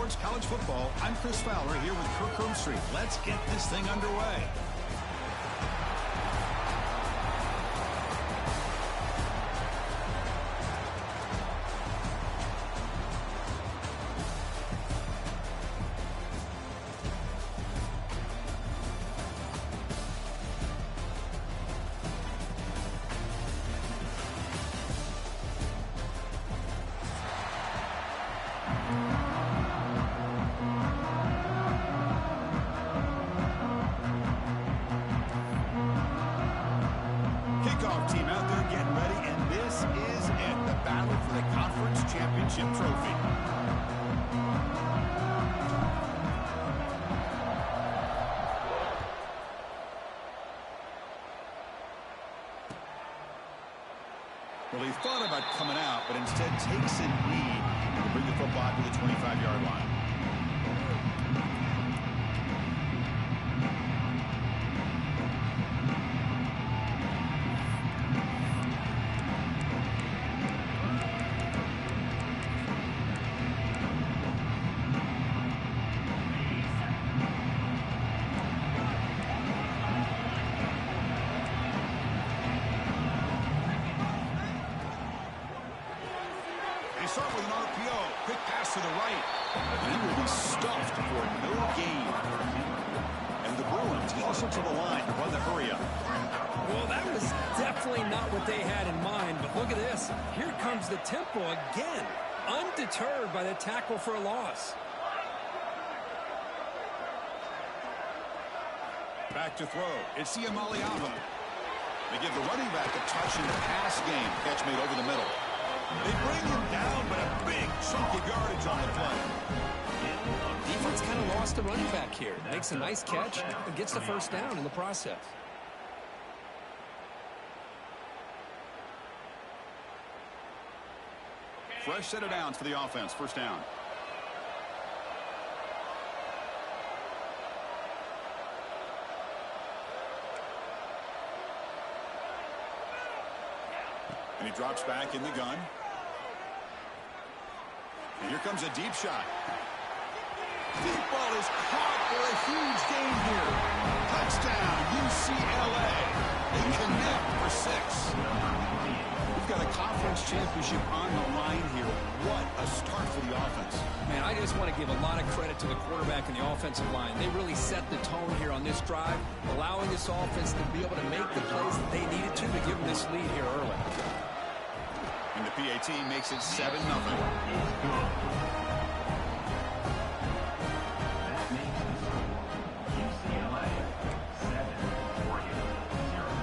Sports College Football. I'm Chris Fowler here with Kirk Herbstreit. Let's get this thing underway. Kickoff team out there getting ready, and this is it, the battle for the conference championship trophy. Well, he thought about coming out, but instead takes a knee to bring the football to the 25-yard line. Start with an RPO. Quick pass to the right. And he will be stuffed for no gain. And the Bruins also to the line to run the hurry up. Well, that was definitely not what they had in mind. But look at this. Here comes the tempo again. Undeterred by the tackle for a loss. Back to throw. It's Siamaliava. They give the running back a touch in the pass game. Catch made over the middle. They bring him down, but a big chunk of yardage on the play. Defense kind of lost the running back here. Makes a nice catch and gets the first down in the process. Fresh set of downs for the offense. First down. And he drops back in the gun. And here comes a deep shot. Deep ball is caught for a huge gain here. Touchdown, UCLA. They connect for 6. We've got a conference championship on the line here. What a start for the offense. Man, I just want to give a lot of credit to the quarterback and the offensive line. They really set the tone here on this drive, allowing this offense to be able to make the plays that they needed to give them this lead here early. And the PAT makes it 7-0.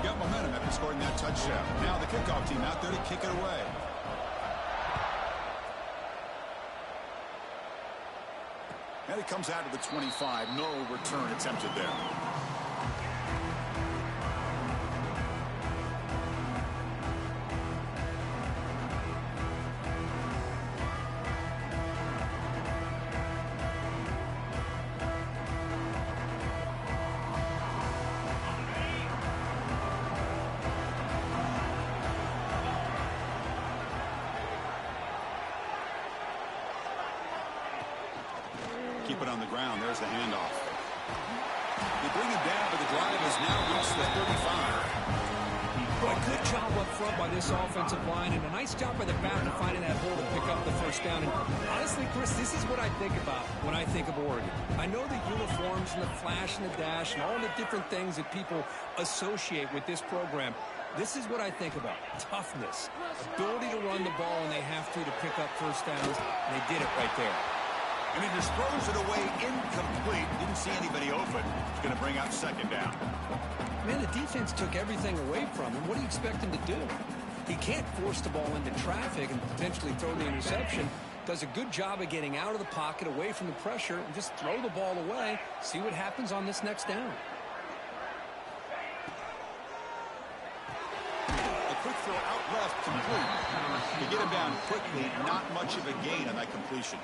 Got momentum after scoring that touchdown. Now the kickoff team out there to kick it away. And it comes out to the 25. No return attempted there. Keep it on the ground. There's the handoff. They bring him down, but the drive has now reached the 35. Boy, good job up front by this offensive line, and a nice job by the back of finding that hole to pick up the first down. And honestly, Chris, this is what I think about when I think of Oregon. I know the uniforms and the flash and the dash and all the different things that people associate with this program. This is what I think about. Toughness, ability to run the ball when they have to pick up first downs, and they did it right there. And he just throws it away incomplete. Didn't see anybody open. He's going to bring out second down. Man, the defense took everything away from him. What do you expect him to do? He can't force the ball into traffic and potentially throw the interception. Does a good job of getting out of the pocket, away from the pressure, and just throw the ball away. See what happens on this next down. Quick throw out left, complete. To get him down quickly, not much of a gain on that completion.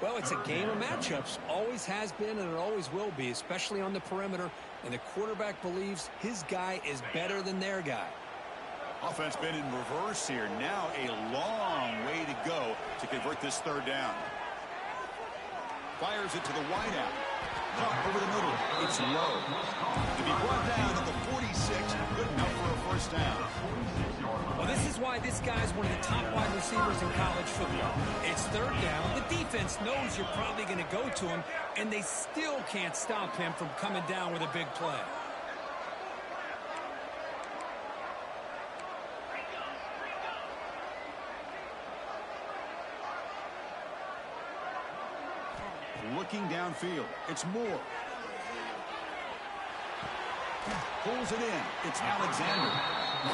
Well, it's a game of matchups. Always has been and it always will be, especially on the perimeter. And the quarterback believes his guy is better than their guy. Offense been in reverse here. Now a long way to go to convert this third down. Fires it to the wideout. Caught over the middle. It's low. To be brought down at the 46. Good enough for a first down. Well, this is why this guy's one of the top wide receivers in college football. It's third down. The defense knows you're probably going to go to him, and they still can't stop him from coming down with a big play. Looking downfield. It's Moore. Pulls it in. It's Alexander.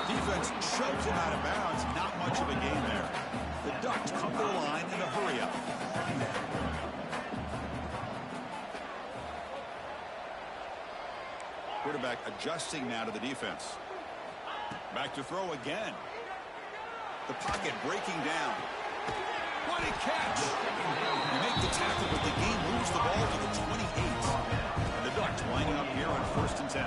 Defense shoves him out of bounds. Not much of a gain there. The Ducks come to the line in a hurry up. Quarterback adjusting now to the defense. Back to throw again. The pocket breaking down. What a catch! You make the tackle, but the game moves the ball to the 28. And the Ducks lining up here on 1st and 10.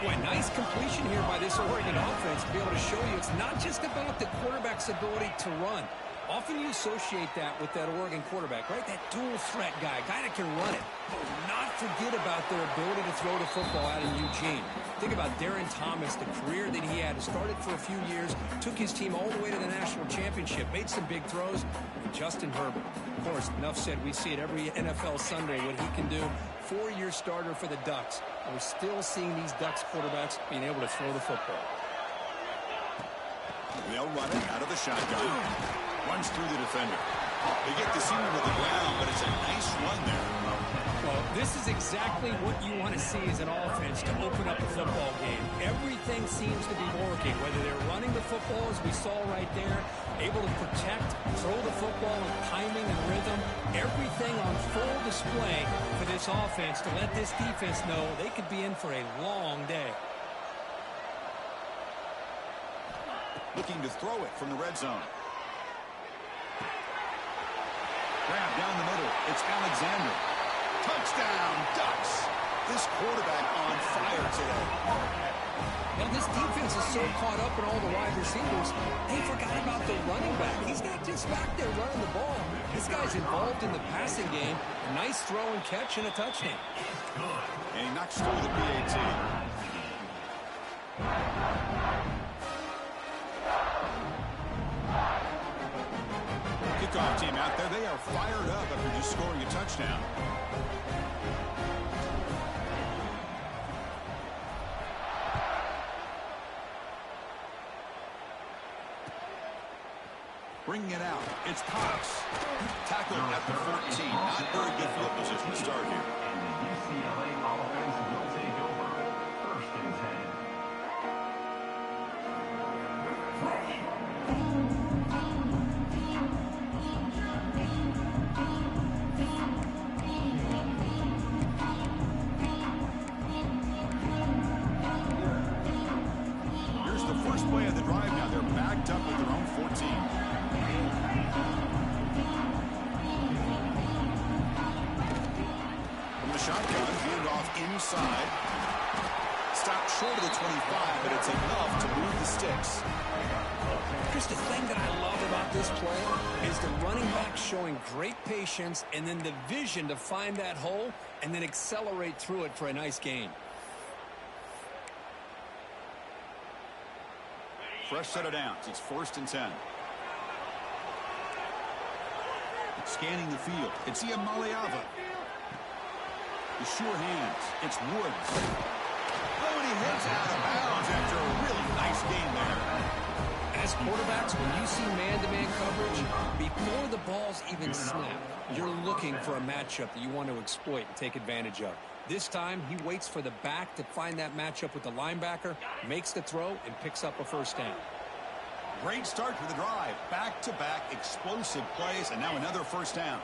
Boy, nice completion here by this Oregon offense to be able to show you it's not just about the quarterback's ability to run. Often you associate that with that Oregon quarterback, right? That dual threat guy that can run it. But not forget about their ability to throw the football out in Eugene. Think about Darren Thomas, the career that he had. Started for a few years, took his team all the way to the national championship, made some big throws. And Justin Herbert, of course, enough said, we see it every NFL Sunday what he can do. 4-year starter for the Ducks. And we're still seeing these Ducks quarterbacks being able to throw the football. They'll run it out of the shotgun. Runs through the defender. They get the seam with the ground, but it's a nice run there. Well, this is exactly what you want to see as an offense to open up a football game. Everything seems to be working, whether they're running the football, as we saw right there, able to protect, throw the football with timing and rhythm. Everything on full display for this offense to let this defense know they could be in for a long day. Looking to throw it from the red zone. Grab down the middle. It's Alexander. Touchdown, Ducks. This quarterback on fire today. Now, this defense is so caught up in all the wide receivers, they forgot about the running back. He's not just back there running the ball. This guy's involved in the passing game. A nice throw and catch and a touchdown. And he knocks through the PAT. Kickoff team out there. They are fired up after just scoring a touchdown. Bringing it out. It's Cox. Tackled at the 14. Not very good field position to start here. UCLA offense will take over 1st and 10. Here's the first play of the drive now. They're backed up at their own 14. Shotgun, hand off inside. Stopped short of the 25, but it's enough to move the sticks. Just the thing that I love about this play is the running back showing great patience and then the vision to find that hole and then accelerate through it for a nice gain. Fresh set of downs. It's 1st and 10. Scanning the field. It's Iamaleava. The sure hands. It's Woods. Oh, and he heads out of bounds after a really nice game there. As quarterbacks, when you see man-to-man coverage, before the ball's even snapped, you're looking for a matchup that you want to exploit and take advantage of. This time, he waits for the back to find that matchup with the linebacker, makes the throw, and picks up a first down. Great start for the drive. Back-to-back explosive plays, and now another first down.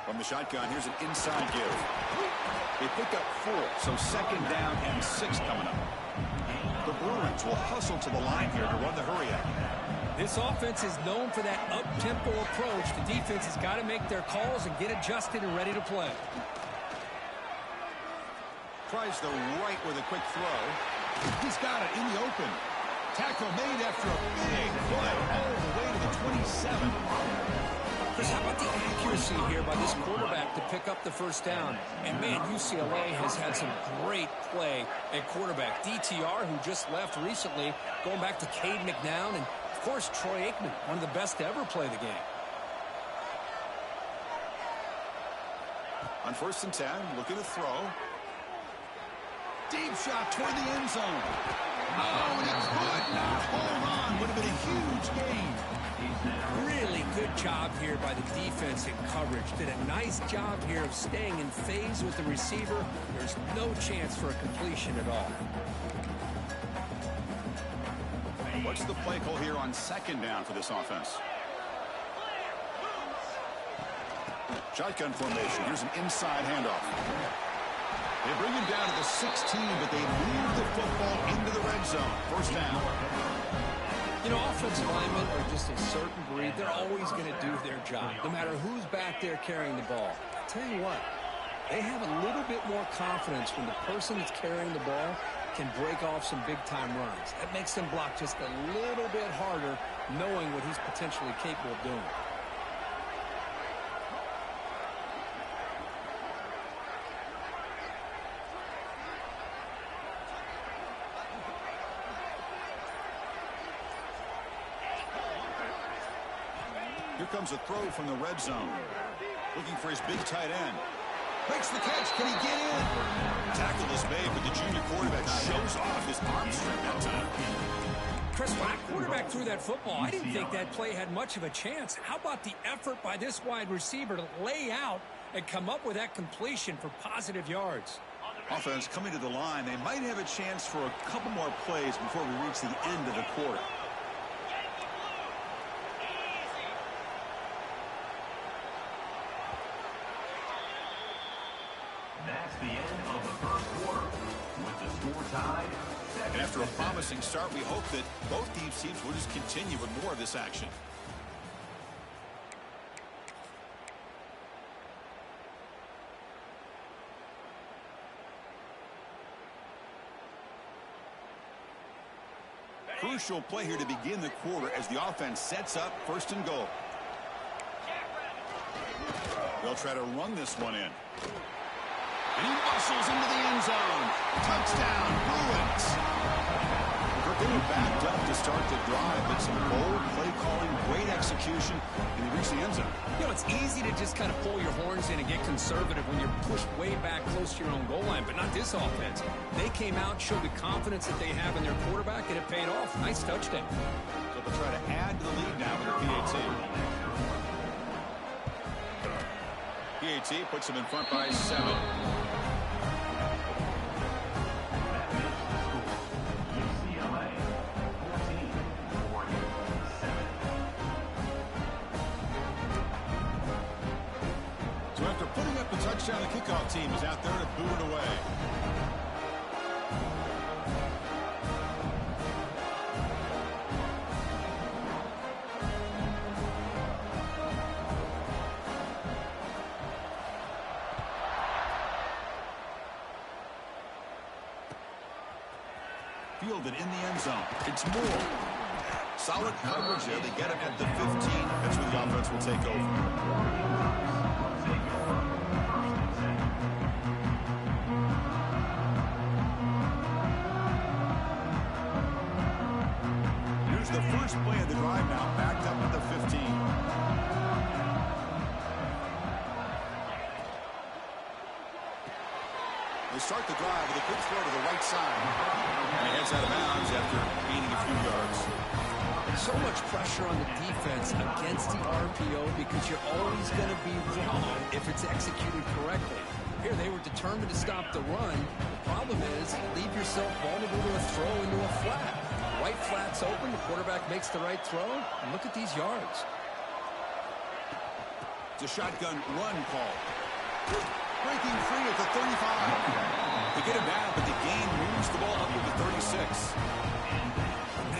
From the shotgun, here's an inside give. They pick up 4, so 2nd down and 6 coming up. The Bruins will hustle to the line here to run the hurry-up. This offense is known for that up-tempo approach. The defense has got to make their calls and get adjusted and ready to play. Tries the right with a quick throw. He's got it in the open. Tackle made after a big play all the way to the 27. Chris, how about the accuracy here by this quarterback to pick up the first down? And, man, UCLA has had some great play at quarterback. DTR, who just left recently, going back to Cade McNown, and, of course, Troy Aikman, one of the best to ever play the game. On 1st and 10, looking to throw. Deep shot toward the end zone. Oh, and he could not hold on. Would have been a huge gain. Really good job here by the defense in coverage. Did a nice job here of staying in phase with the receiver. There's no chance for a completion at all. What's the play call here on 2nd down for this offense? Shotgun formation. Here's an inside handoff. They bring him down to the 16, but they move the football into the red zone. 1st down. You know, offensive linemen are just a certain breed. They're always going to do their job, no matter who's back there carrying the ball. I'll tell you what, they have a little bit more confidence when the person that's carrying the ball can break off some big-time runs. That makes them block just a little bit harder, knowing what he's potentially capable of doing. Here comes a throw from the red zone. Looking for his big tight end. Makes the catch. Can he get in? Tackle is made, but the junior quarterback shows off his arm strength that time. Chris, when a quarterback threw that football, I didn't think that play had much of a chance. How about the effort by this wide receiver to lay out and come up with that completion for positive yards? Offense coming to the line. They might have a chance for a couple more plays before we reach the end of the quarter. That's the end of the 1st quarter. With the score tied, And after a promising start, we hope that both these teams will just continue with more of this action. Crucial play here to begin the quarter as the offense sets up 1st and goal. They'll try to run this one in. And he muscles into the end zone. Touchdown, Bruins. They were backed up to start the drive, but some bold play calling, great execution, and they reached the end zone. You know, it's easy to just kind of pull your horns in and get conservative when you're pushed way back close to your own goal line, but not this offense. They came out, showed the confidence that they have in their quarterback, and it paid off. Nice touchdown. So they'll try to add to the lead now with the PAT. PAT puts them in front by 7. UCLA 14-47. So after putting up the touchdown, the kickoff team is out there to boo it away. Fielded in the end zone. It's Moore. Solid coverage there. They get him at the 15. That's where the offense will take over. Here's the first play of the drive now, backed up at the 15. They start the drive with a quick throw to the right side. And he heads out of bounds after gaining a few yards. So much pressure on the defense against the RPO because you're always going to be wrong if it's executed correctly. Here, they were determined to stop the run. The problem is, leave yourself vulnerable to a throw into a flat. Right flat's open, the quarterback makes the right throw, and look at these yards. It's a shotgun run call. Breaking free at the 35. They get him down, but the gain moves the ball up to the 36.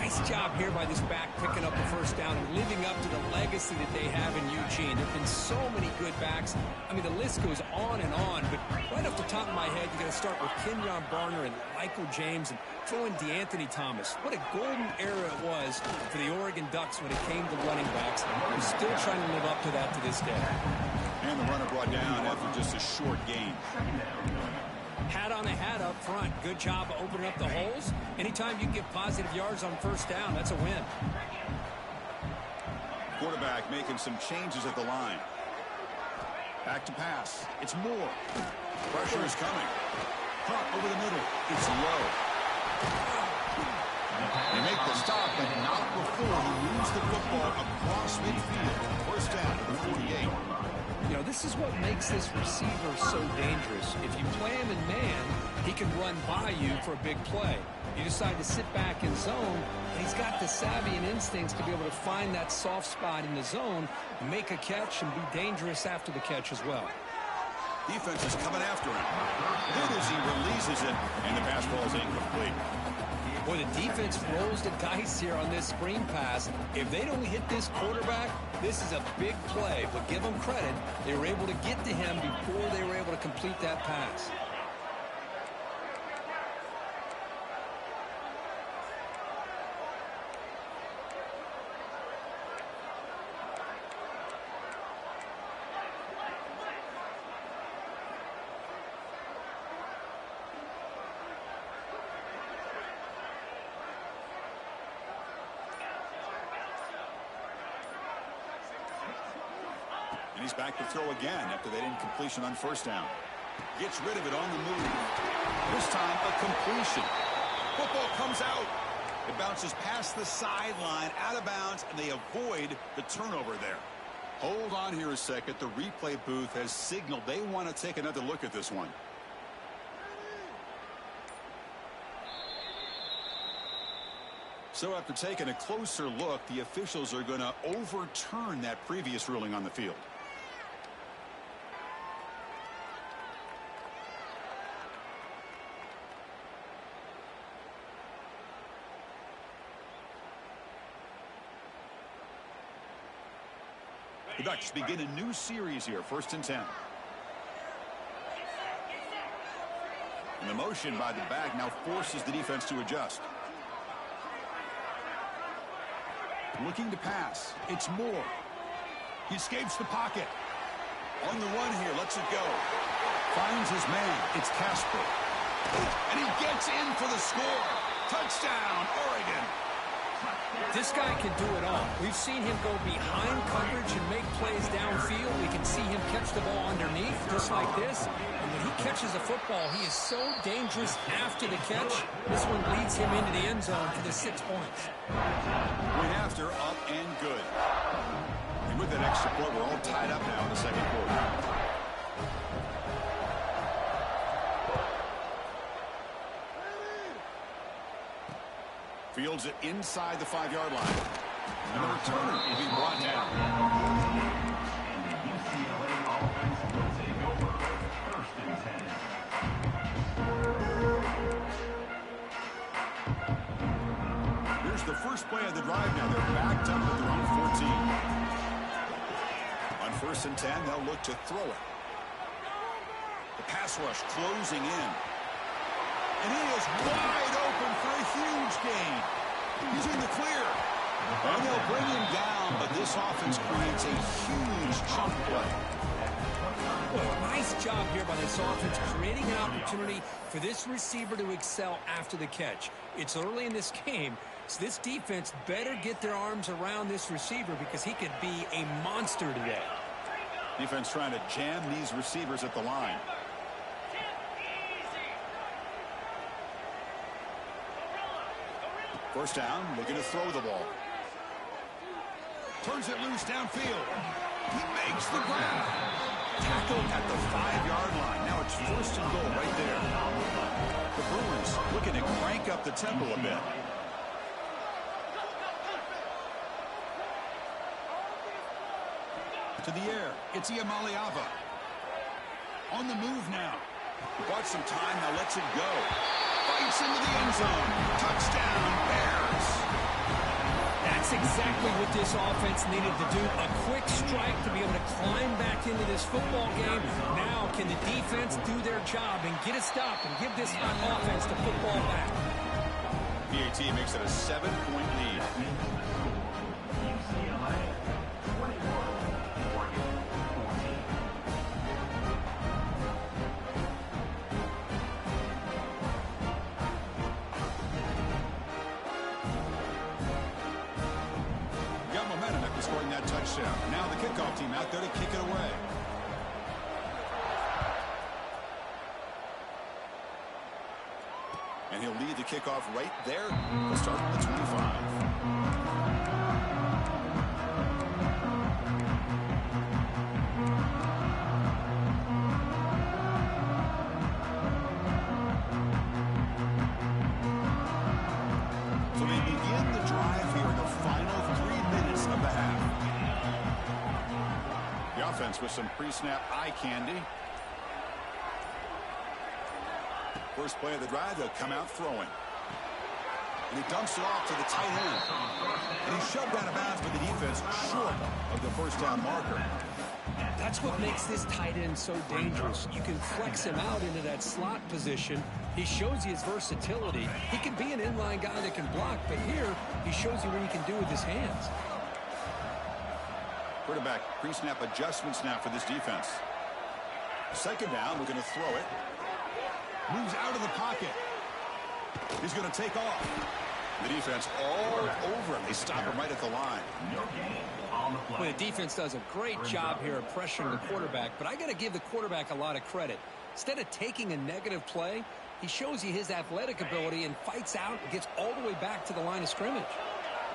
Nice job here by this back picking up the first down and living up to the legacy that they have in Eugene. There have been so many good backs. I mean, the list goes on and on, but right off the top of my head, you got to start with Kenyon Barner and Michael James and throw in DeAnthony Thomas. What a golden era it was for the Oregon Ducks when it came to running backs. We're still trying to live up to that to this day. And the runner brought down after just a short gain. Hat on a hat up front. Good job opening up the holes. Anytime you can get positive yards on first down, that's a win. Quarterback making some changes at the line. Back to pass. It's Moore. Pressure is coming. Punt over the middle. It's low. They make the stop, but not before he moves the football across midfield. First down to the 48. You know, this is what makes this receiver so dangerous. If you play him in man, he can run by you for a big play. You decide to sit back in zone, and he's got the savvy and instincts to be able to find that soft spot in the zone, make a catch, and be dangerous after the catch as well. Defense is coming after him. Good as he releases it, and the pass ball is incomplete. Boy, the defense rolls the dice here on this screen pass. If they don't hit this quarterback, this is a big play. But give them credit, they were able to get to him before they were able to complete that pass. And he's back to throw again after that incompletion on first down. Gets rid of it on the move. This time a completion. Football comes out. It bounces past the sideline, out of bounds, and they avoid the turnover there. Hold on here a second. The replay booth has signaled they want to take another look at this one. So after taking a closer look, the officials are going to overturn that previous ruling on the field. The Ducks begin a new series here, 1st and 10. And the motion by the back now forces the defense to adjust. Looking to pass. It's Moore. He escapes the pocket. On the run here, lets it go. Finds his man. It's Casper. And he gets in for the score. Touchdown, Oregon. This guy can do it all. We've seen him go behind coverage and make plays downfield. We can see him catch the ball underneath, just like this. And when he catches a football, he is so dangerous after the catch. This one leads him into the end zone for the 6 points. Went after, up and good. And with that extra point, we're all tied up now in the second quarter. Fields it inside the 5-yard line. And the returner will be brought down. And the UCLA offense will take over 1st and 10. Here's the first play of the drive now. They're backed up at their own 14. On 1st and 10, they'll look to throw it. The pass rush closing in. And he is wide open for a huge gain. He's in the clear. And they'll bring him down, but this offense creates a huge chunk play. Well, nice job here by this offense, creating an opportunity for this receiver to excel after the catch. It's early in this game, so this defense better get their arms around this receiver because he could be a monster today. Defense trying to jam these receivers at the line. First down, looking to throw the ball. Turns it loose downfield. He makes the grab. Tackled at the 5-yard line. Now it's 1st and goal right there. The Bruins looking to crank up the tempo a bit. To the air. It's Iamaleava. On the move now. Bought some time, now lets it go. Fights into the end zone. Touchdown, Bears. That's exactly what this offense needed to do. A quick strike to be able to climb back into this football game. Now can the defense do their job and get a stop and give this hot offense the football back? PAT makes it a 7-point lead. UCLA 21, Oregon 14. Got momentum after scoring that touchdown. Now the kickoff team out there to kick it away. And he'll lead the kickoff right there. We'll start at the 25. So they begin the drive here in the final 3 minutes of the half. The offense with some pre-snap eye candy. First play of the drive, they'll come out throwing. And he dumps it off to the tight end. And he's shoved out of bounds by the defense short of the first down marker. That's what makes this tight end so dangerous. You can flex him out into that slot position. He shows you his versatility. He can be an inline guy that can block, but here he shows you what he can do with his hands. Quarterback pre-snap adjustments now for this defense. Second down, we're going to throw it. Moves out of the pocket. He's going to take off. The defense all over him. They stop him right at the line. No gain on the play. Well, the defense does a great job here of pressuring the quarterback, but I got to give the quarterback a lot of credit. Instead of taking a negative play, he shows you his athletic ability and fights out and gets all the way back to the line of scrimmage.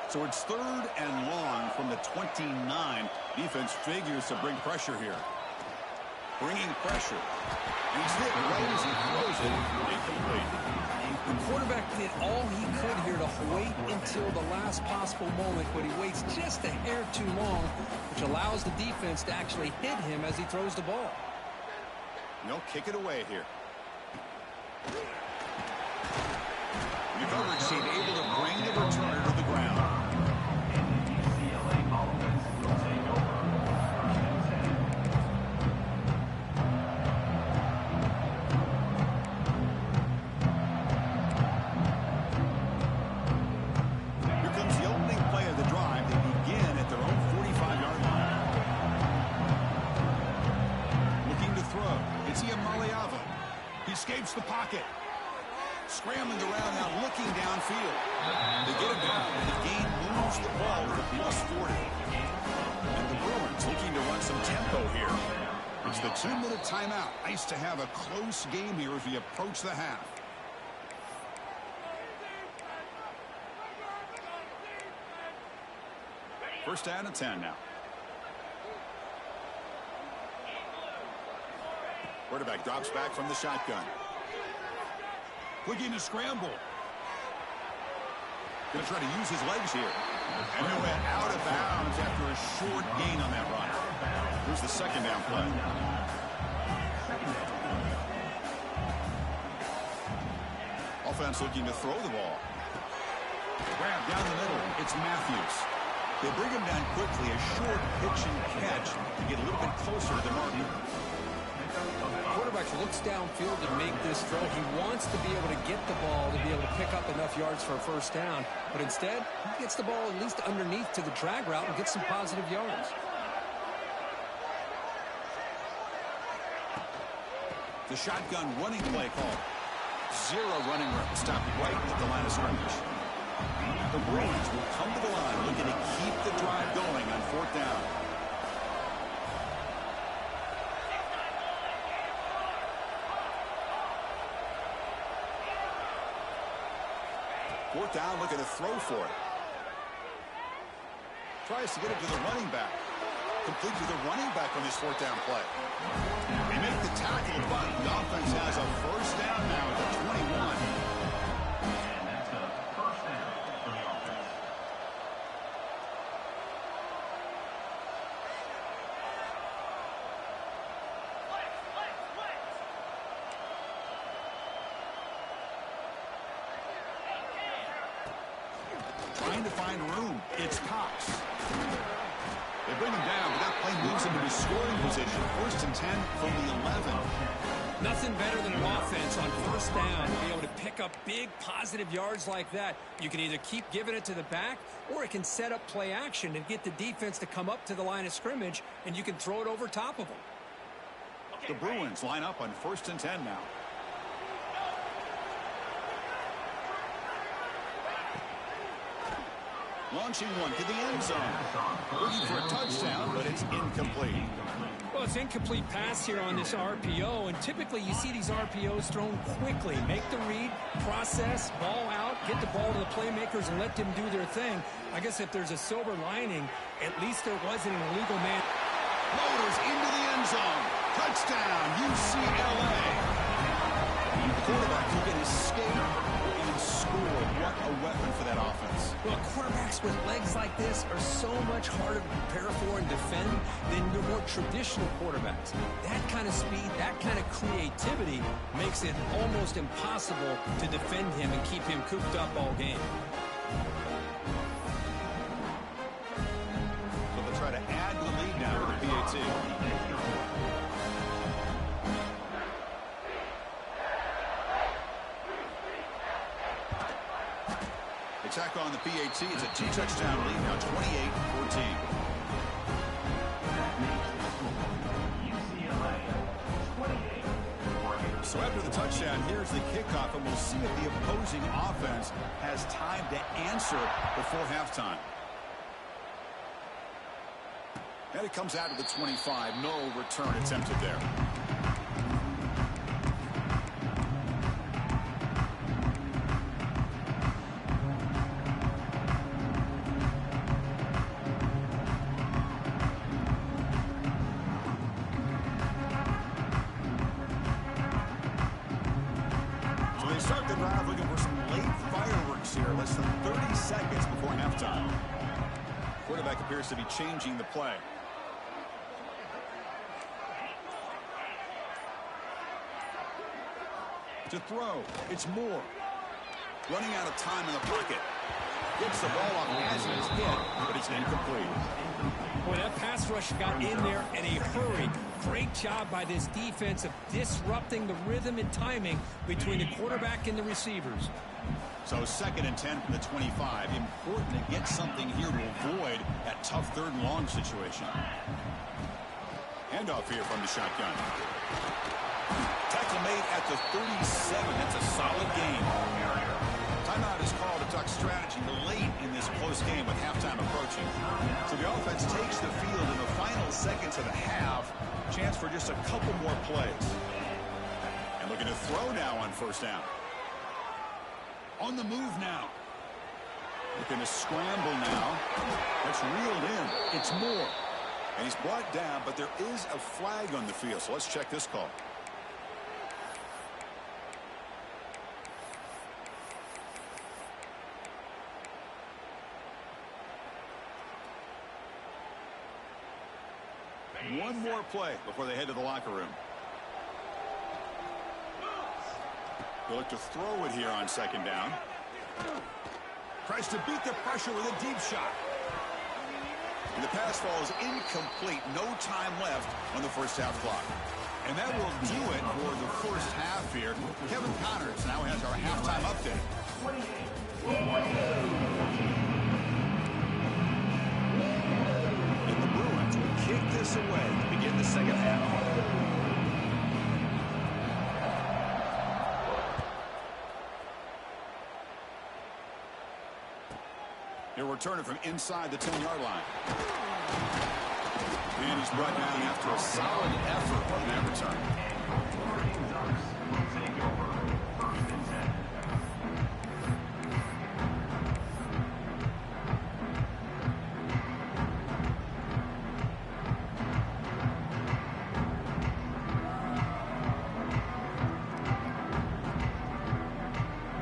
So it's 3rd and long from the 29. Defense figures to bring pressure here. Bringing pressure. He's hit right as he throws it. Incomplete. The quarterback did all he could here to wait until the last possible moment, but he waits just a hair too long, which allows the defense to actually hit him as he throws the ball. No, kick it away here. The coverage team able to bring the returner to the ground. UCLA offense will take over. Here comes the opening play of the drive. They begin at their own 45-yard line. Looking to throw. It's Iamaleava. He escapes the pocket. Scrambling around now, looking downfield. They get it down, and the game moves the ball to the +40. And the Bruins looking to run some tempo here. It's the 2-minute timeout. Nice to have a close game here as we approach the half. First down and 10 now. Quarterback drops back from the shotgun. Looking to scramble. Going to try to use his legs here. And he went out of bounds after a short gain on that run. Here's the second down play. Offense looking to throw the ball. Grab down the middle. It's Matthews. They bring him down quickly. A short pitch and catch to get a little bit closer to the marker. Quarterback looks downfield to make this throw. He wants to be able to get the ball to be able to pick up enough yards for a first down. But instead, he gets the ball at least underneath to the drag route and gets some positive yards. The shotgun running play call. 0 running room. Stopped right at the line of scrimmage. The Bruins will come to the line looking to keep the drive going on 4th down. Fourth down, looking to throw for it. Tries to get it to the running back. Complete to the running back on this 4th down play. They make the tackle, but the offense has a first down now at the 21. And that's a first down for the offense. Trying to find room. It's him down, but that play moves him into scoring position. 1st and 10 from the 11. Nothing better than an offense on 1st down to be able to pick up big positive yards like that. You can either keep giving it to the back, or it can set up play action and get the defense to come up to the line of scrimmage, and you can throw it over top of them. The Bruins line up on 1st and 10 now. Launching one to the end zone. Looking for a touchdown, but it's incomplete. Well, it's incomplete pass here on this RPO, and typically you see these RPOs thrown quickly. Make the read, process, ball out, get the ball to the playmakers and let them do their thing. I guess if there's a silver lining, at least there wasn't an illegal man. Motors into the end zone. Touchdown, UCLA. The quarterback who can escape and score. What a weapon for that offense. Well, quarterbacks with legs like this are so much harder to prepare for and defend than your more traditional quarterbacks. That kind of speed, that kind of creativity makes it almost impossible to defend him and keep him cooped up all game. So they'll try to add to the lead now with the PAT. Attack on the PAT. It's a 2-touchdown lead now, 28-14. So after the touchdown, here's the kickoff, and we'll see if the opposing offense has time to answer before halftime. And it comes out to the 25. No return attempted there. Start the drive looking for some late fireworks here. Less than 30 seconds before halftime. Quarterback appears to be changing the play. To throw, it's Moore. Running out of time in the pocket. Gets the ball off as it is hit, but it's incomplete. Boy, that pass rush got in there in a hurry. Great job by this defense of disrupting the rhythm and timing between the quarterback and the receivers. So 2nd and 10 from the 25. Important to get something here to avoid that tough 3rd and long situation. Handoff here from the shotgun. Tackle made at the 37. That's a solid gain. Timeout is called to talk strategy late in this close game with halftime approaching. So the offense takes the field in the final seconds of the half. Chance for just a couple more plays. And looking to throw now on 1st down. On the move now. Looking to scramble now. That's reeled in. It's Moore. And he's brought down, but there is a flag on the field. So let's check this call. One more play before they head to the locker room. They'll look to throw it here on 2nd down. Tries to beat the pressure with a deep shot. And the pass falls incomplete. No time left on the 1st half clock. And that will do it for the 1st half here. Kevin Connors now has our halftime update. And the Bruins will kick this away to begin the 2nd half. He'll return it from inside the 10-yard line. And he's brought down after a solid effort on that return.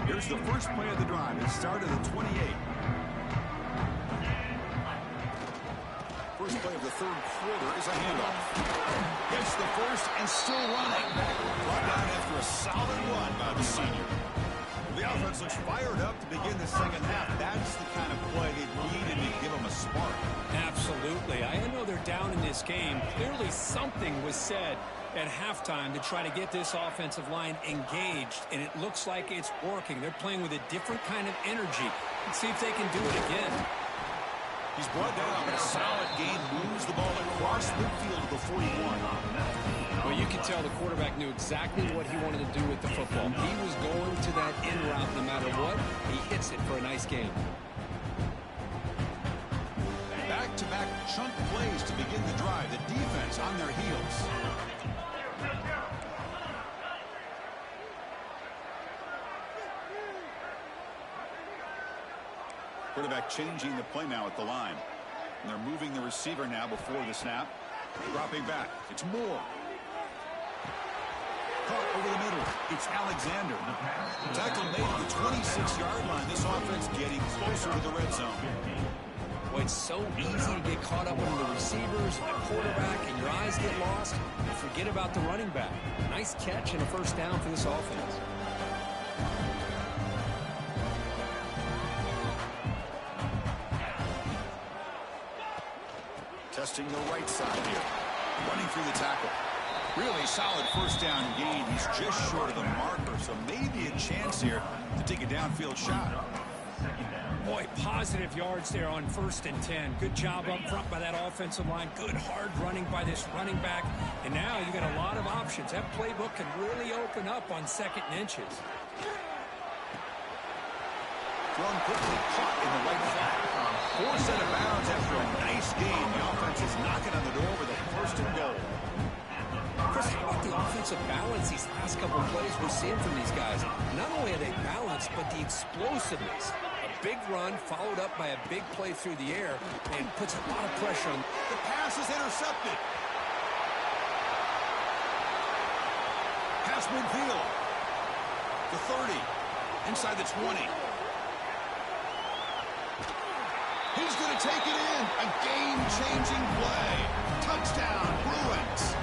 Here's the first play of the drive. It started at 28. First play of the 3rd quarter is a handoff. Gets the first and still running. Brought down after a solid run by the senior. The offense looks fired up to begin the second half. That's the kind of play they needed to give them a spark. Absolutely. I know they're down in this game. Clearly something was said at halftime to try to get this offensive line engaged, and it looks like it's working. They're playing with a different kind of energy. Let's see if they can do it again. He's brought down. A solid gain, moves the ball across midfield to the 41. Well, you can tell the quarterback knew exactly what he wanted to do with the football. He was going to that in route no matter what. He hits it for a nice gain. Back-to-back chunk plays to begin the drive. The defense on their heels. Quarterback changing the play now at the line. And they're moving the receiver now before the snap. Dropping back. It's Moore. Caught over the middle. It's Alexander. Tackle made at the 26-yard line. This offense getting closer to the red zone. Well, it's so easy to get caught up on the receivers and the quarterback, and your eyes get lost. You forget about the running back. Nice catch and a first down for this offense. Testing the right side here. Running through the tackle. Really solid first down gain. He's just short of the marker, so maybe a chance here to take a downfield shot. Boy, positive yards there on 1st and 10. Good job up front by that offensive line. Good hard running by this running back. And now you got a lot of options. That playbook can really open up on 2nd and inches. Thrown quickly, caught in the right flat. Forced out of bounds after a nice game. The offense is knocking on the door with a 1st and goal. Chris, how about the offensive balance these last couple of plays we're seeing from these guys? Not only are they balanced, but the explosiveness. A big run followed up by a big play through the air and puts a lot of pressure on. The pass is intercepted. Pass midfield. The 30. Inside the 20. He's going to take it in. A game-changing play. Touchdown, Bruins.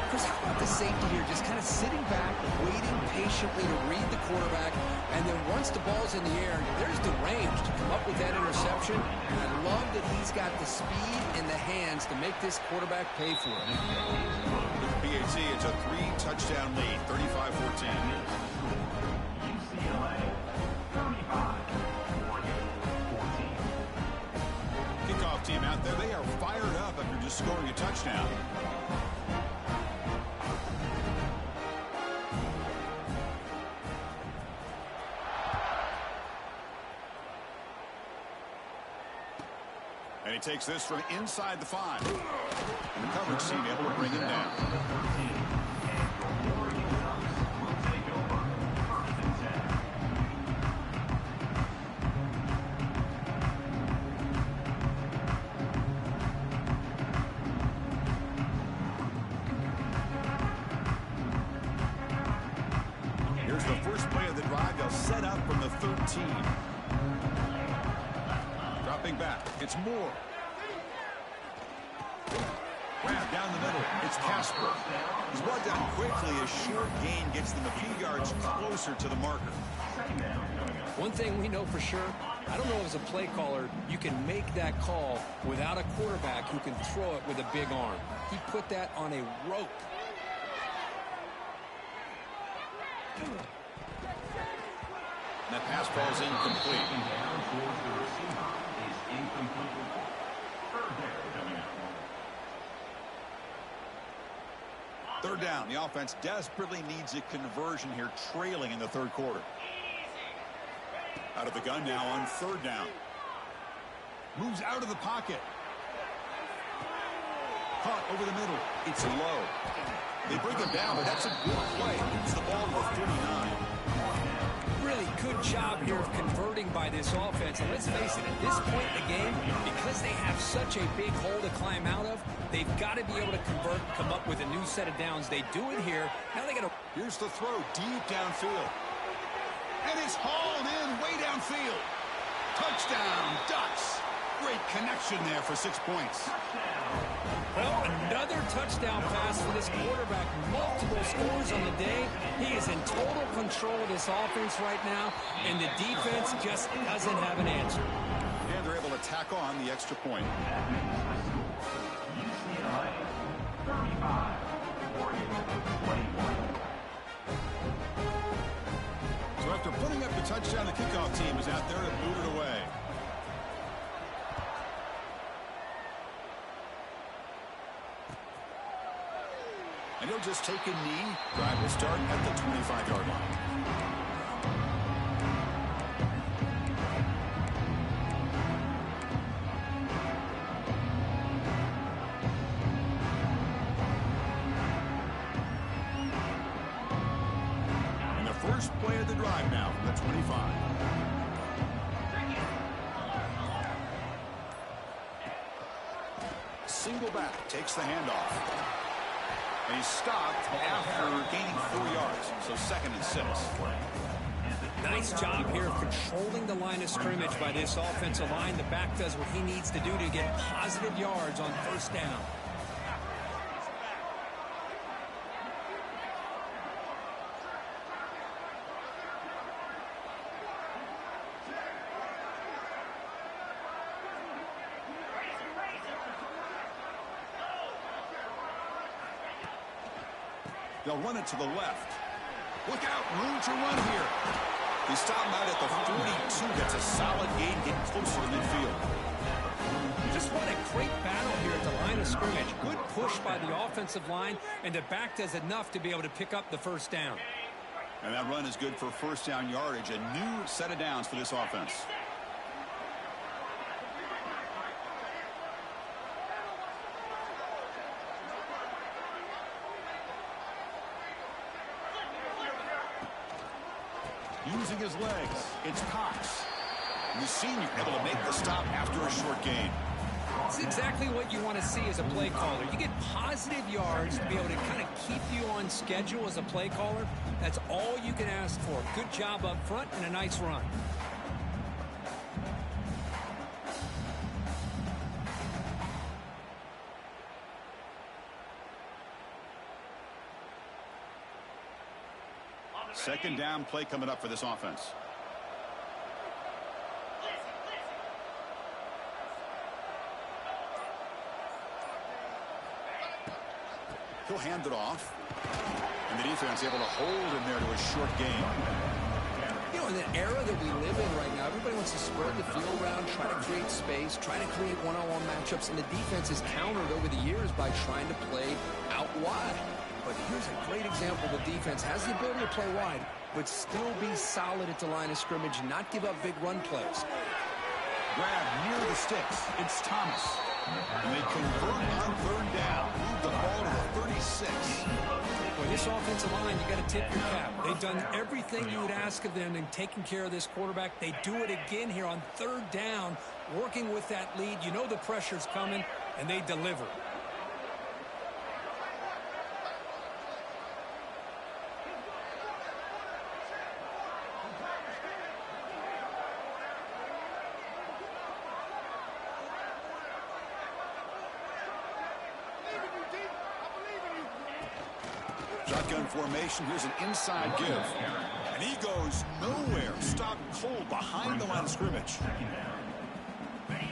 Chris, how about the safety here? Just kind of sitting back, waiting patiently to read the quarterback, and then once the ball's in the air, there's the range to come up with that interception. And I love that he's got the speed and the hands to make this quarterback pay for it. With the PAC, it's a 3-touchdown lead, 35-14. UCLA 35. Kickoff team out there. They are fired up after just scoring a touchdown. And he takes this from inside the 5. And the coverage team able to bring him down. Here's the first play of the drive. They'll set up from the 13. Dropping back. It's Moore. Grab down the middle. It's Casper. He's brought down quickly. A short gain gets them a few yards closer to the marker. One thing we know for sure, I don't know as a play caller, you can make that call without a quarterback who can throw it with a big arm. He put that on a rope. And that pass ball is incomplete. Third down. The offense desperately needs a conversion here, trailing in the 3rd quarter. Out of the gun now on 3rd down. Moves out of the pocket. Caught over the middle. It's low. They bring him down, but that's a good play. Moves the ball to the 39. Really good job here of converting by this offense. And let's face it, at this point in the game, because they have such a big hole to climb out of, they've got to be able to convert and come up with a new set of downs. They do it here. Now they got to... Here's the throw deep downfield. And it's hauled in way downfield. Touchdown, Ducks. Great connection there for 6 points. Well, another touchdown pass for this quarterback. Multiple scores on the day. He is in total control of this offense right now, and the defense just doesn't have an answer. And they're able to tack on the extra point. UCLA 35, Oregon 21. So after putting up the touchdown, the kickoff team is out there to boot it away. And he'll just take a knee. Drive will start at the 25-yard line. And the first play of the drive now from the 25. Single back takes the handoff. And he's stopped after gaining 4 yards, so 2nd and 6. Nice job here of controlling the line of scrimmage by this offensive line. The back does what he needs to do to get positive yards on first down. They'll run it to the left. Look out, room to run here. They stop him out at the 42. That's a solid gain, getting closer to midfield. Just what a great battle here at the line of scrimmage. Good push by the offensive line, and the back does enough to be able to pick up the first down. And that run is good for first down yardage. A new set of downs for this offense. Using his legs, it's Cox. And the senior able to make the stop after a short gain. It's exactly what you want to see as a play caller. You get positive yards to be able to kind of keep you on schedule as a play caller. That's all you can ask for. Good job up front and a nice run. Second down play coming up for this offense. He'll hand it off. And the defense able to hold him there to a short gain. You know, in the era that we live in right now, everybody wants to spread the field around, try to create space, try to create one-on-one matchups, and the defense is countered over the years by trying to play out wide. But here's a great example. The defense has the ability to play wide, but still be solid at the line of scrimmage and not give up big run plays. Grab near the sticks. It's Thomas. And they convert on third down. Move the ball to the 36. Boy, this offensive line, you got to tip your cap. They've done everything you would ask of them in taking care of this quarterback. They do it again here on third down, working with that lead. You know the pressure's coming, and they deliver. Shotgun formation. Here's an inside give. And he goes nowhere. Stopped cold behind the line of scrimmage.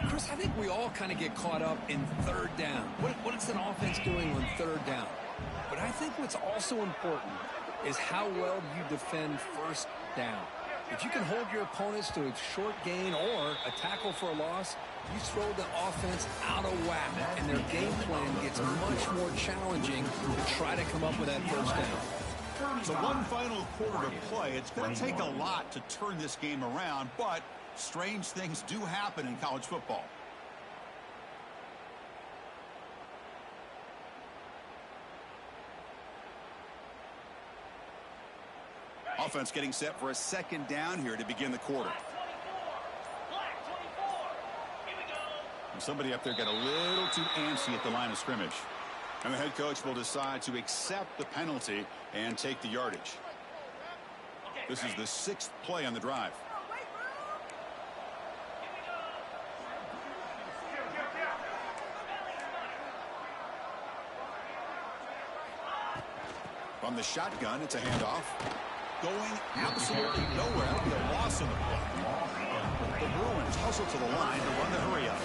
Chris, I think we all kind of get caught up in third down. What is an offense doing on third down? But I think what's also important is how well you defend first down. If you can hold your opponents to a short gain or a tackle for a loss, you throw the offense out of whack, and their game plan gets much more challenging to try to come up with that first down. So one final quarter to play. It's going to take a lot to turn this game around, but strange things do happen in college football. Offense getting set for a second down here to begin the quarter. And somebody up there got a little too antsy at the line of scrimmage. And the head coach will decide to accept the penalty and take the yardage. This is the 6th play on the drive. From the shotgun, it's a handoff. Going absolutely nowhere. That'll be a loss in the play. The Bruins hustle to the line to run the hurry up.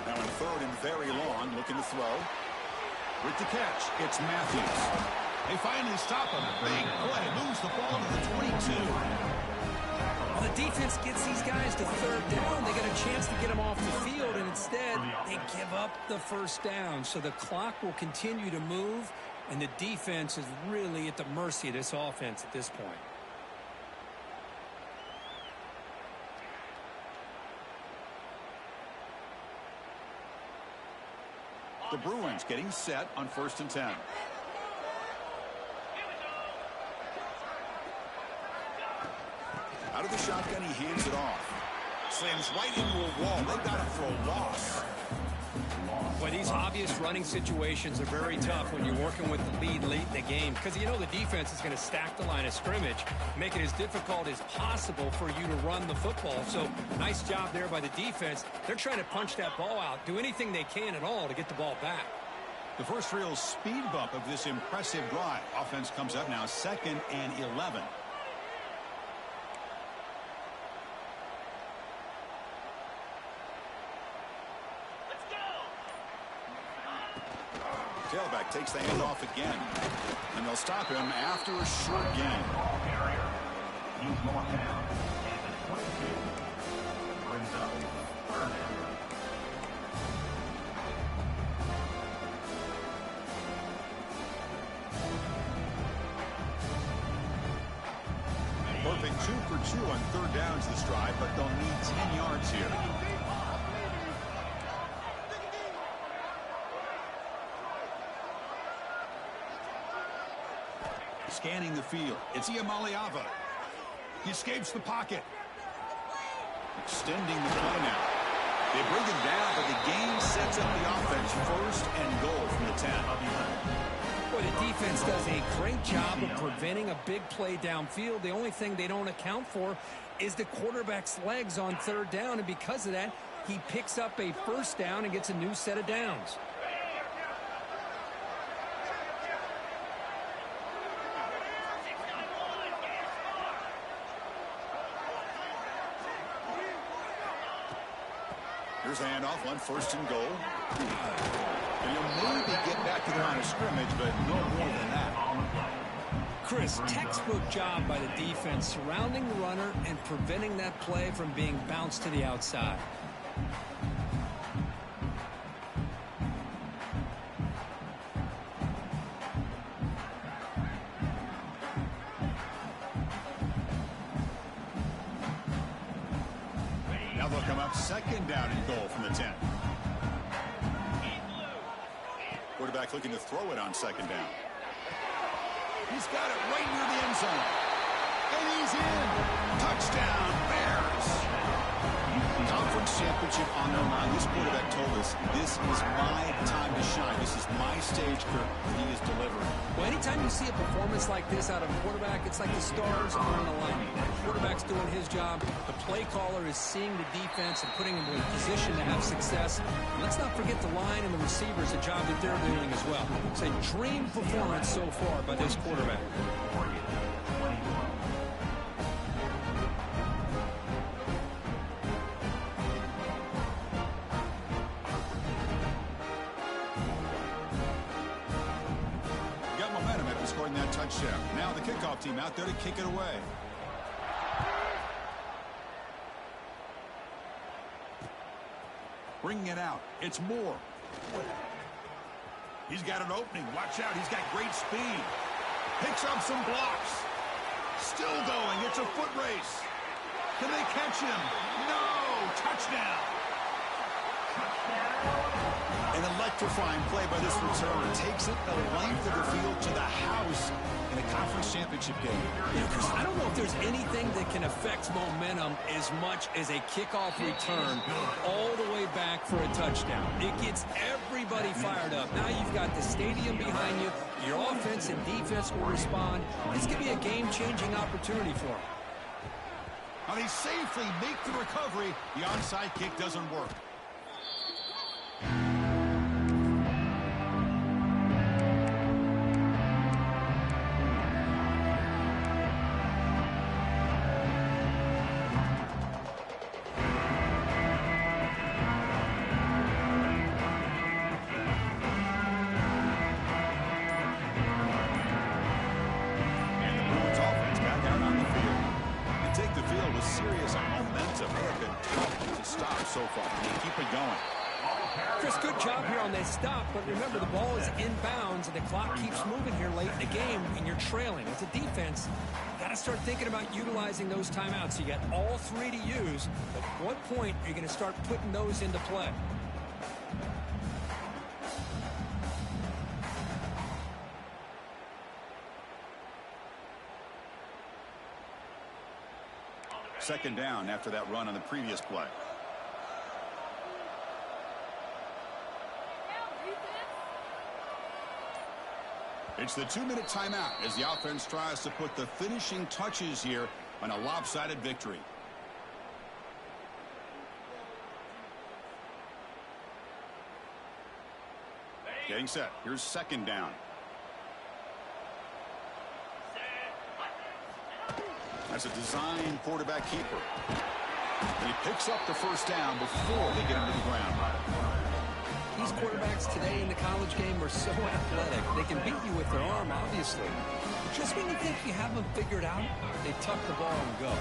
Now in third and very long, looking to throw. With the catch, it's Matthews. They finally stop him. Big play. Moves the ball to the 22. Well, the defense gets these guys to third down. They get a chance to get them off the field, and instead they give up the first down. So the clock will continue to move, and the defense is really at the mercy of this offense at this point. The Bruins getting set on 1st and 10. Out of the shotgun, he hands it off. Slams right into a wall. They got him for a loss. Well, these obvious running situations are very tough when you're working with the lead late in the game because you know the defense is going to stack the line of scrimmage, make it as difficult as possible for you to run the football. So nice job there by the defense. They're trying to punch that ball out, do anything they can at all to get the ball back. The first real speed bump of this impressive drive. Offense comes up now 2nd and 11. Tailback takes the handoff again. And they'll stop him after a short gain. Ball carrier. He's going down. And the 22 brings up 3rd down. Perfect 2 for 2 on 3rd downs this drive, but they'll need 10 yards here. Scanning the field. It's Iamaleava. He escapes the pocket. Extending the play now. They bring him down, but the game sets up the offense 1st and goal from the 10. Boy, the defense does a great job of preventing a big play downfield. The only thing they don't account for is the quarterback's legs on 3rd down, and because of that, he picks up a 1st down and gets a new set of downs. Here's a handoff on 1st and goal. And he'll maybe get back to the line of scrimmage, but no more than that. Chris, textbook job by the defense surrounding the runner and preventing that play from being bounced to the outside. Now they'll come up 2nd down and goal from the 10. Quarterback looking to throw it on 2nd down. He's got it right near the end zone. And he's in. Touchdown, Bears. Conference championship on their mind. This quarterback told us, this is my time to shine. This is my stage, Kirk. He is delivering. Well, anytime you see a performance like this out of a quarterback, it's like the stars are on the line. The quarterback's doing his job. The play caller is seeing the defense and putting him in a position to have success. And let's not forget the line and the receivers, the job that they're doing as well. It's a dream performance so far by this quarterback. Scoring that touchdown. Now the kickoff team out there to kick it away. Bringing it out. It's Moore. He's got an opening. Watch out. He's got great speed. Picks up some blocks. Still going. It's a foot race. Can they catch him? No. Touchdown. An electrifying play by this returner. Takes it the length of the field to the house in a conference championship game. You know, Chris, I don't know if there's anything that can affect momentum as much as a kickoff return all the way back for a touchdown. It gets everybody fired up. Now you've got the stadium behind you. Your offense and defense will respond. This could be a game-changing opportunity for them. Now they safely make the recovery. The onside kick doesn't work. it going. Chris, good job here on that stop, but remember the ball is inbounds and the clock keeps moving here late in the game and you're trailing. As a defense, you got to start thinking about utilizing those timeouts. You got all three to use, but at what point are you going to start putting those into play? Second down after that run on the previous play. It's the 2-minute timeout as the offense tries to put the finishing touches here on a lopsided victory. Getting set. Here's second down. That's a design quarterback keeper. And he picks up the first down before they get him to the ground. These quarterbacks today in the college game are so athletic. They can beat you with their arm, obviously. Just when you think you have them figured out, they tuck the ball and go.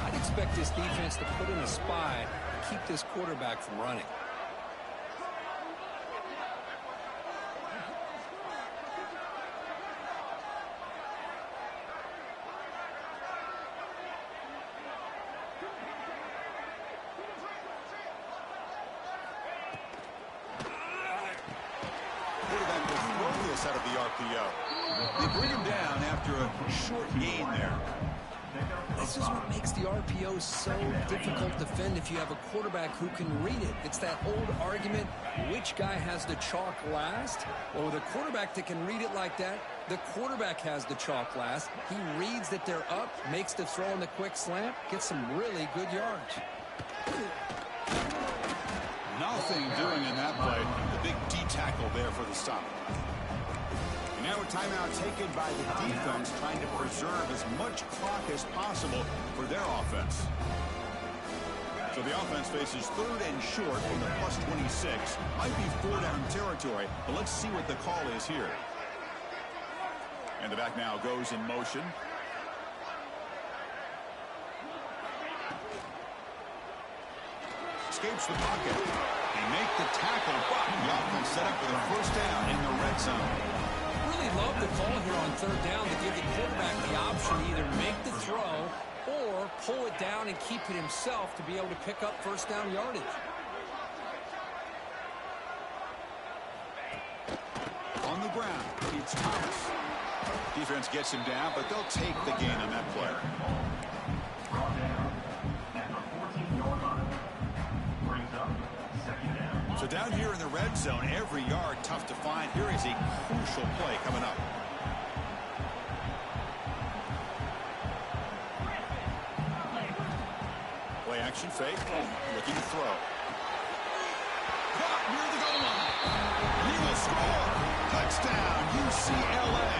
I'd expect this defense to put in a spy and keep this quarterback from running. Out of the RPO. They bring him down after a short gain there. This is what makes the RPO so difficult to defend if you have a quarterback who can read it. It's that old argument, which guy has the chalk last? Well, with a quarterback that can read it like that, the quarterback has the chalk last. He reads that they're up, makes the throw in the quick slant, gets some really good yards. Nothing doing in that play. The big D tackle there for the stop. And now a timeout taken by the defense, trying to preserve as much clock as possible for their offense. So the offense faces third and short from the plus 26. Might be 4-down territory, but let's see what the call is here. And the back now goes in motion. Escapes the pocket. They make the tackle, but the offense set up with a first down in the red zone. Really love the call here on third down to give the quarterback the option to either make the throw or pull it down and keep it himself to be able to pick up first down yardage. On the ground, it's Thomas. Defense gets him down, but they'll take the gain on that play. Brought down at the 14-yard line. Brings up second down. So down here in the red zone, every yard tough to find. Here is a crucial play coming up. Play action fake. Looking to throw. Caught near the goal line. He will score. Touchdown, UCLA.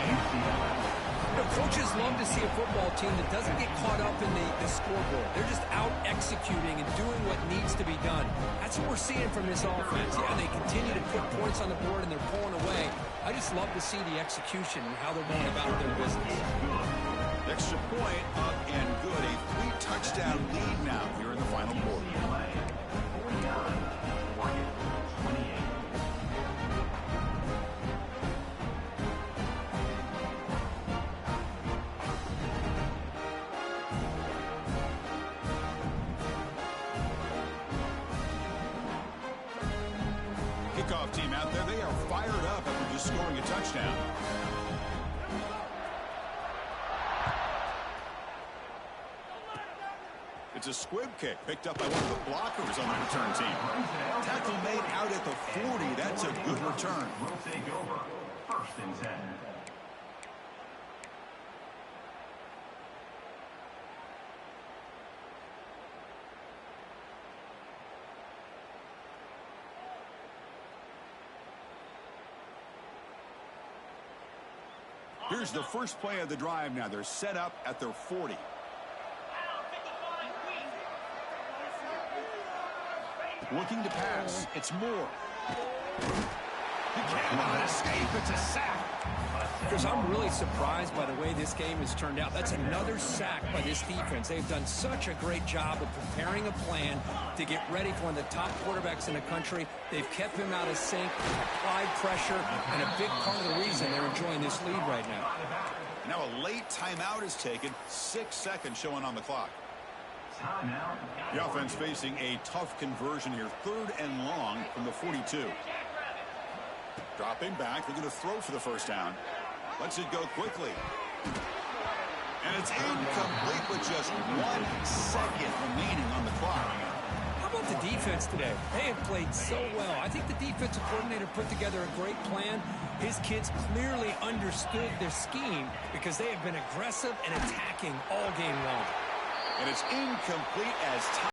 Coaches love to see a football team that doesn't get caught up in the scoreboard. They're just out executing and doing what needs to be done. That's what we're seeing from this offense. Yeah, they continue to put points on the board and they're pulling away. I just love to see the execution and how they're going about their business. Extra point up and good. A 3-touchdown lead now here in the final quarter. Kickoff team out there, they are fired up after just scoring a touchdown. It's a squib kick picked up by one of the blockers on the return team. Tackle made out at the 40. That's a good return. We'll take over. First and 10. Here's the first play of the drive now. They're set up at their 40. Looking to pass. It's Moore. He cannot escape. It's a sack. Because I'm really surprised by the way this game has turned out. That's another sack by this defense. They've done such a great job of preparing a plan to get ready for one of the top quarterbacks in the country. They've kept him out of sync, applied pressure, and a big part of the reason they're enjoying this lead right now. Now a late timeout is taken. 6 seconds showing on the clock. The offense facing a tough conversion here. 3rd and long from the 42. Dropping back. They're going to throw for the first down. Lets it go quickly. And it's incomplete with just 1 second remaining on the clock. How about the defense today? They have played so well. I think the defensive coordinator put together a great plan. His kids clearly understood their scheme because they have been aggressive and attacking all game long. And it's incomplete as time.